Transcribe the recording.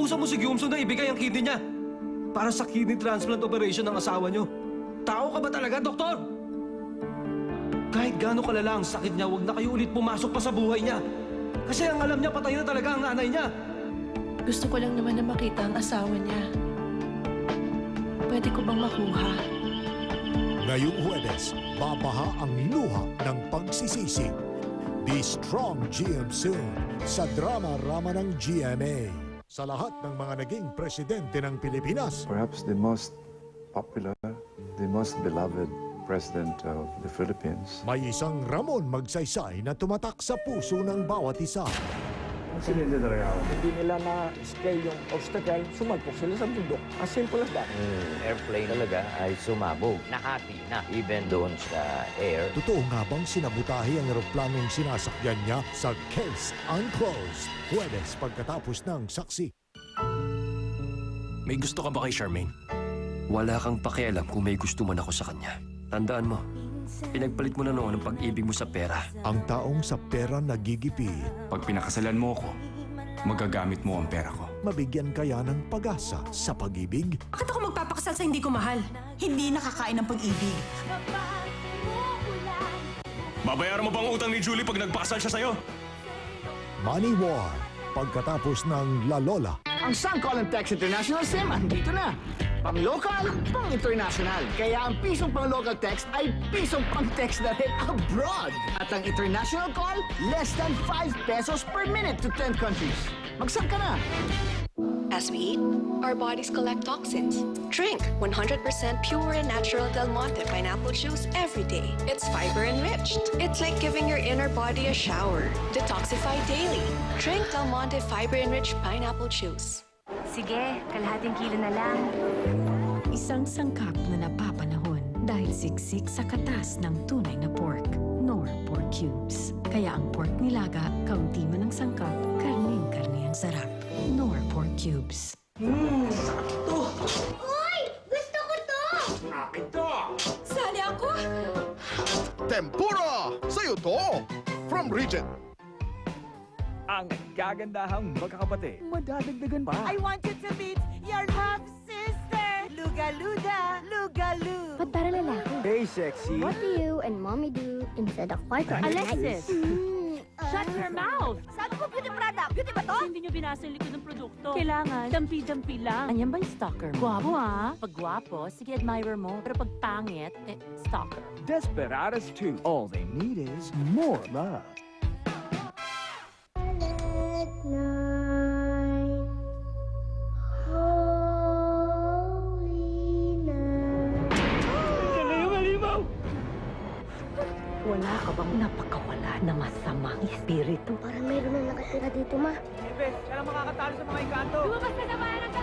Inutusan mo si Gyumso na ibigay ang kidney niya para sa kidney transplant operation ng asawa niyo. Tao ka ba talaga, doktor? Kahit gaano kalala ang sakit niya, huwag na kayo ulit pumasok pa sa buhay niya. Kasi ang alam niya, patay na talaga ang nanay niya. Gusto ko lang naman na makita ang asawa niya. Pwede ko bang makuha? Ngayong Huwebes, babaha ang luha ng pagsisisi. Be strong, GM soon sa drama-rama ng GMA. Sa lahat ng mga naging presidente ng Pilipinas, Perhaps the most popular, the most beloved president of the Philippines. may isang Ramon Magsaysay na tumatak sa puso ng bawat isa. Hindi nila na-scale yung obstacle, sumalpok sila sa bundok. As simple as that. Airplane talaga ay sumabog. Nahati na, even doon sa air. Totoo nga bang sinabutahe ang eroplanong sinasakyan niya sa Case Unclosed? Huwebes pagkatapos ng saksi. May gusto ka ba kay Charmaine? Wala kang pakialam kung may gusto man ako sa kanya. Tandaan mo, pinagpalit mo na noon ang pag-ibig mo sa pera. Ang taong sa pera nagigipit, Pag pinakasalan mo ako, magagamit mo ang pera ko. mabigyan kaya ng pag-asa sa pag-ibig? Bakit ako magpapakasal sa hindi ko mahal? Hindi nakakain ng pag-ibig. Babayaran mo bang utang ni Julie pag nagpakasal siya sa'yo? Money War pagkatapos ng La Lola. Ang Sangcolon Text International SIM andito na. Pang-local, pang-international. Kaya ang pisong pang-local text ay pisong pang-text na rin abroad. At ang international call, less than 5 pesos per minute to 10 countries. Magsan ka na! As we eat, our bodies collect toxins. Drink 100% pure and natural Del Monte pineapple juice every day. It's fiber enriched. It's like giving your inner body a shower. Detoxify daily. Drink Del Monte fiber enriched pineapple juice. Sige, kalahating kilo na lang. Isang sangkap na napapanahon dahil siksik sa katas ng tunay na pork, nor pork cubes. Kaya ang pork nilaga, kaunti man ang sangkap, karning-karni ang sarap. Nor pork cubes. Sali ako! Tempura! Sa'yo to! From Regent. Ang gagandahang magkakapatid, madadagdagan pa. I want you to meet your half-sister! Luga-luda! Luga-lu! Ba't para lalaki? Hey, sexy! What do you and mommy do instead of fight or Alexis! Shut your mouth! Sabi ko beauty product! Beauty ba to? Hindi nyo binasa yung likod ng produkto. Kailangan, dampi-dampi lang. Anyan ba yung stalker mo? Gwapo ha? Pag gwapo, sige admirer mo. Pero pag pangit, stalker. Desperados 2. All they need is more love. Wala ka bang napakawala na masamang espiritu? Parang mayroon na nakatira dito, ma. Ibes, kailang makakatalo sa mga engkanto. Lumabas ka na ba ng